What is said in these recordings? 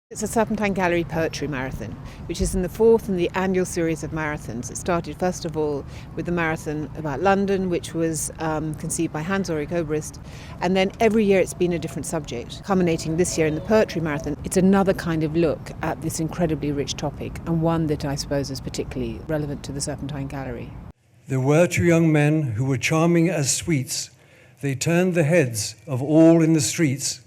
It's a Serpentine Gallery Poetry Marathon, which is in the fourth in the annual series of marathons. It started first of all with the marathon about London, which was conceived by Hans-Ulrich Obrist, and then every year it's been a different subject. Culminating this year in the Poetry Marathon, it's another kind of look at this incredibly rich topic, and one that I suppose is particularly relevant to the Serpentine Gallery. There were two young men who were charming as sweets. They turned the heads of all in the streets.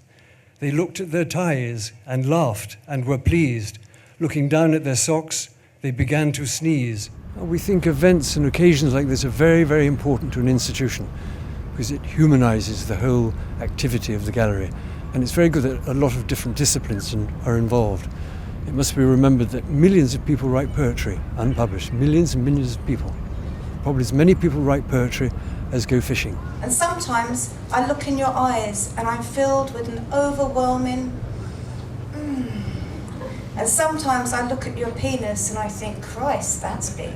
They looked at their ties and laughed and were pleased. Looking down at their socks, they began to sneeze. We think events and occasions like this are very, very important to an institution because it humanizes the whole activity of the gallery. And it's very good that a lot of different disciplines are involved. It must be remembered that millions of people write poetry, unpublished, millions and millions of people. Probably as many people write poetry as go fishing. And sometimes I look in your eyes and I'm filled with an overwhelming And sometimes I look at your penis and I think, Christ, that's big.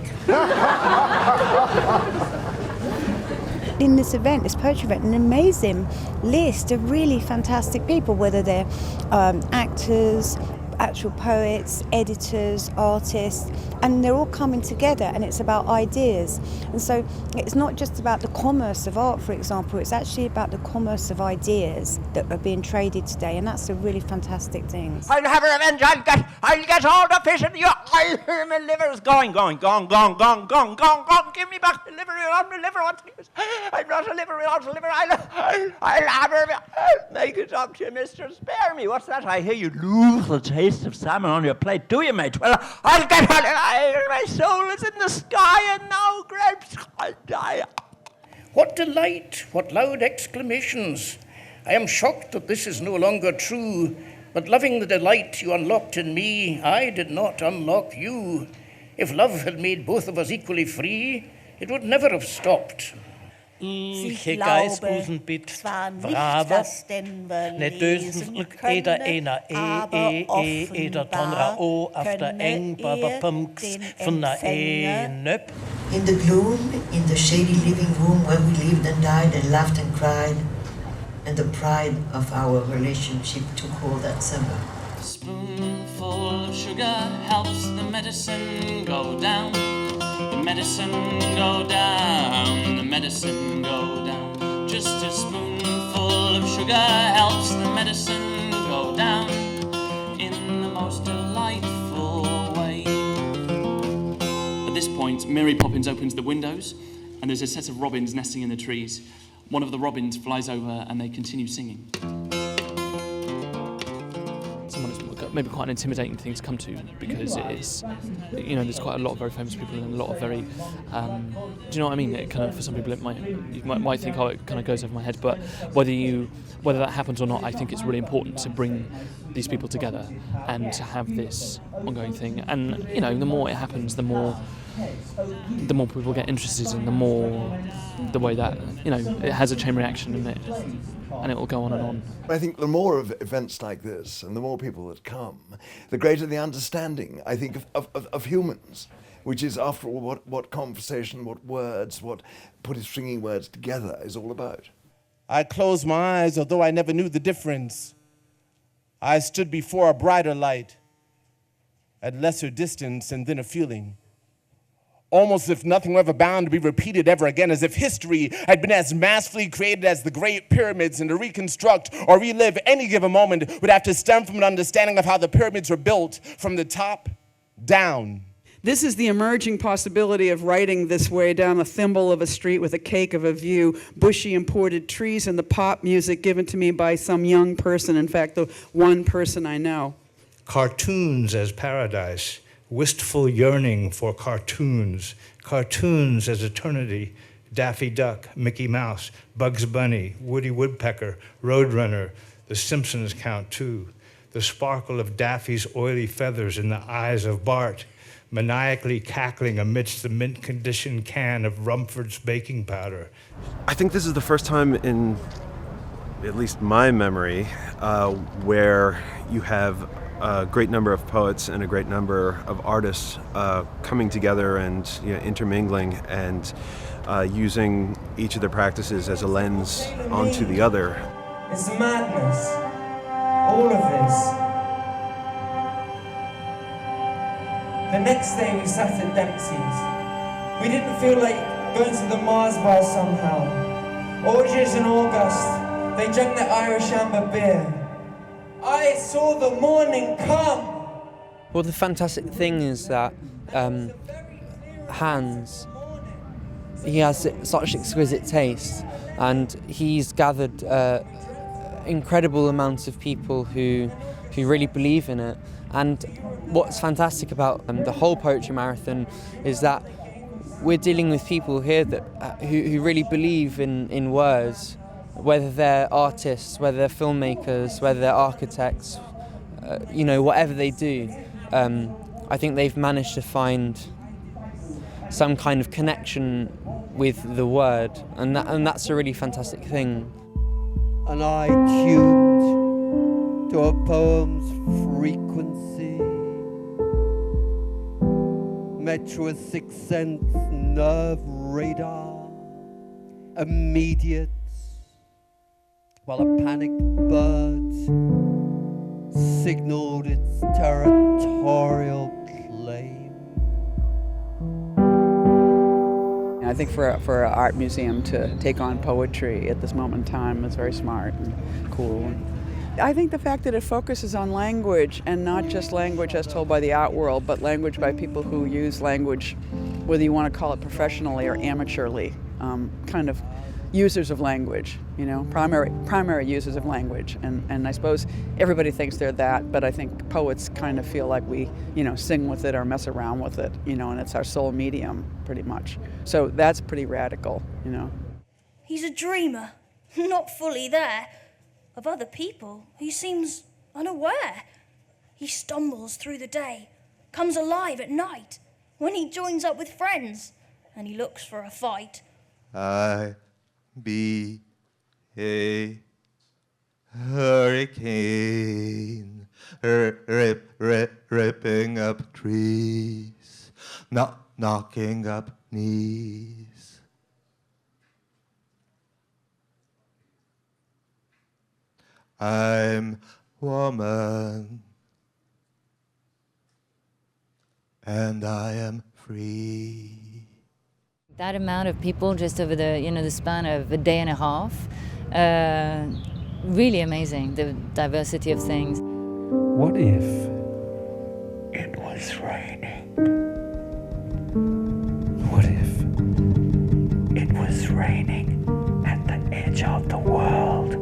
In this event, this poetry event, an amazing list of really fantastic people, whether they're actors, actual poets, editors, artists, and they're all coming together, and it's about ideas. And so it's not just about the commerce of art, for example, it's actually about the commerce of ideas that are being traded today, and that's a really fantastic thing. I'll have revenge, I'll get all the fish in your eye, my liver's going, gone, give me back my liver, I'm not a liver, I'll have revenge, make it up to you, mister, spare me, what's that? I hear you lose the taste of salmon on your plate, do you, mate? Well, I'll get on it, my soul is in the sky, and now, grapes, I'll die. What delight, what loud exclamations. I am shocked that this is no longer true, but loving the delight you unlocked in me, I did not unlock you. If love had made both of us equally free, it would never have stopped. Ich Geist bit braver, net døsenslyk eder ena eder tonra o after eng baba pumks funna nøp. In the gloom, in the shady living room where we lived and died and laughed and cried, and the pride of our relationship took hold that summer. A spoonful of sugar helps the medicine go down. The medicine go down, the medicine go down. Just a spoonful of sugar helps the medicine go down in the most delightful way. At this point, Mary Poppins opens the windows and there's a set of robins nesting in the trees. One of the robins flies over and they continue singing. Maybe quite an intimidating thing to come to because it is, there's quite a lot of very famous people and a lot of very, do you know what I mean? It kind of, for some people, you might think, oh, it kind of goes over my head. But whether that happens or not, I think it's really important to bring these people together and to have this ongoing thing. And the more it happens, the more people get interested, and the way that it has a chain reaction and it will go on and on. I think the more of events like this and the more people that come, the greater the understanding, I think, of humans, which is, after all, what conversation, what words, what putting stringing words together is all about. I closed my eyes, although I never knew the difference. I stood before a brighter light, at lesser distance, and then a feeling. Almost as if nothing were ever bound to be repeated ever again, as if history had been as masterfully created as the Great Pyramids, and to reconstruct or relive any given moment would have to stem from an understanding of how the pyramids were built from the top down. This is the emerging possibility of writing this way down a thimble of a street with a cake of a view, bushy imported trees, and the pop music given to me by some young person, in fact, the one person I know. Cartoons as paradise. Wistful yearning for cartoons, cartoons as eternity, Daffy Duck, Mickey Mouse, Bugs Bunny, Woody Woodpecker, Roadrunner, The Simpsons count too, the sparkle of Daffy's oily feathers in the eyes of Bart, maniacally cackling amidst the mint-conditioned can of Rumford's baking powder. I think this is the first time in at least my memory where you have a great number of poets and a great number of artists coming together and intermingling and using each of their practices as a lens onto the other. It's the madness, all of this. The next day we sat at Dempsey's. We didn't feel like going to the Mars bar somehow. Orgies in August, they drank the Irish amber beer. I saw the morning come. Well, the fantastic thing is that Hans, he has such exquisite taste, and he's gathered incredible amounts of people who really believe in it. And what's fantastic about the whole Poetry Marathon is that we're dealing with people here that who really believe in words, whether they're artists, whether they're filmmakers, whether they're architects, whatever they do. I think they've managed to find some kind of connection with the word, and that's a really fantastic thing. And I tuned to a poem's frequency, met through a sixth sense nerve radar, immediate, while a panicked bird signaled its territorial claim. I think for an art museum to take on poetry at this moment in time is very smart and cool. I think the fact that it focuses on language, and not just language as told by the art world, but language by people who use language, whether you want to call it professionally or amateurly, kind of users of language, primary users of language. And I suppose everybody thinks they're that, but I think poets kind of feel like we, sing with it or mess around with it, and it's our sole medium, pretty much. So that's pretty radical, He's a dreamer, not fully there. Of other people, he seems unaware. He stumbles through the day, comes alive at night, when he joins up with friends, and he looks for a fight. I be a hurricane, ripping up trees, knocking up knees. I'm woman, and I am free. That amount of people just over the span of a day and a half, really amazing, the diversity of things. What if it was raining? What if it was raining at the edge of the world?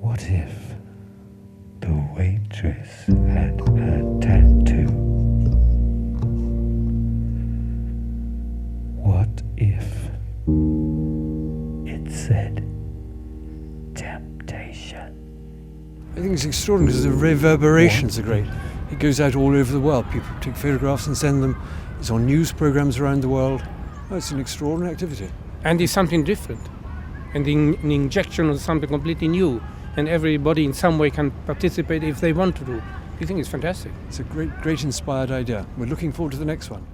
What if the waitress had a tattoo? What if it said temptation? I think it's extraordinary because the reverberations are great. It goes out all over the world. People take photographs and send them. It's on news programs around the world. Oh, it's an extraordinary activity. And it's something different, and an injection of something completely new. And everybody in some way can participate if they want to do. I think it's fantastic. It's a great inspired idea. We're looking forward to the next one.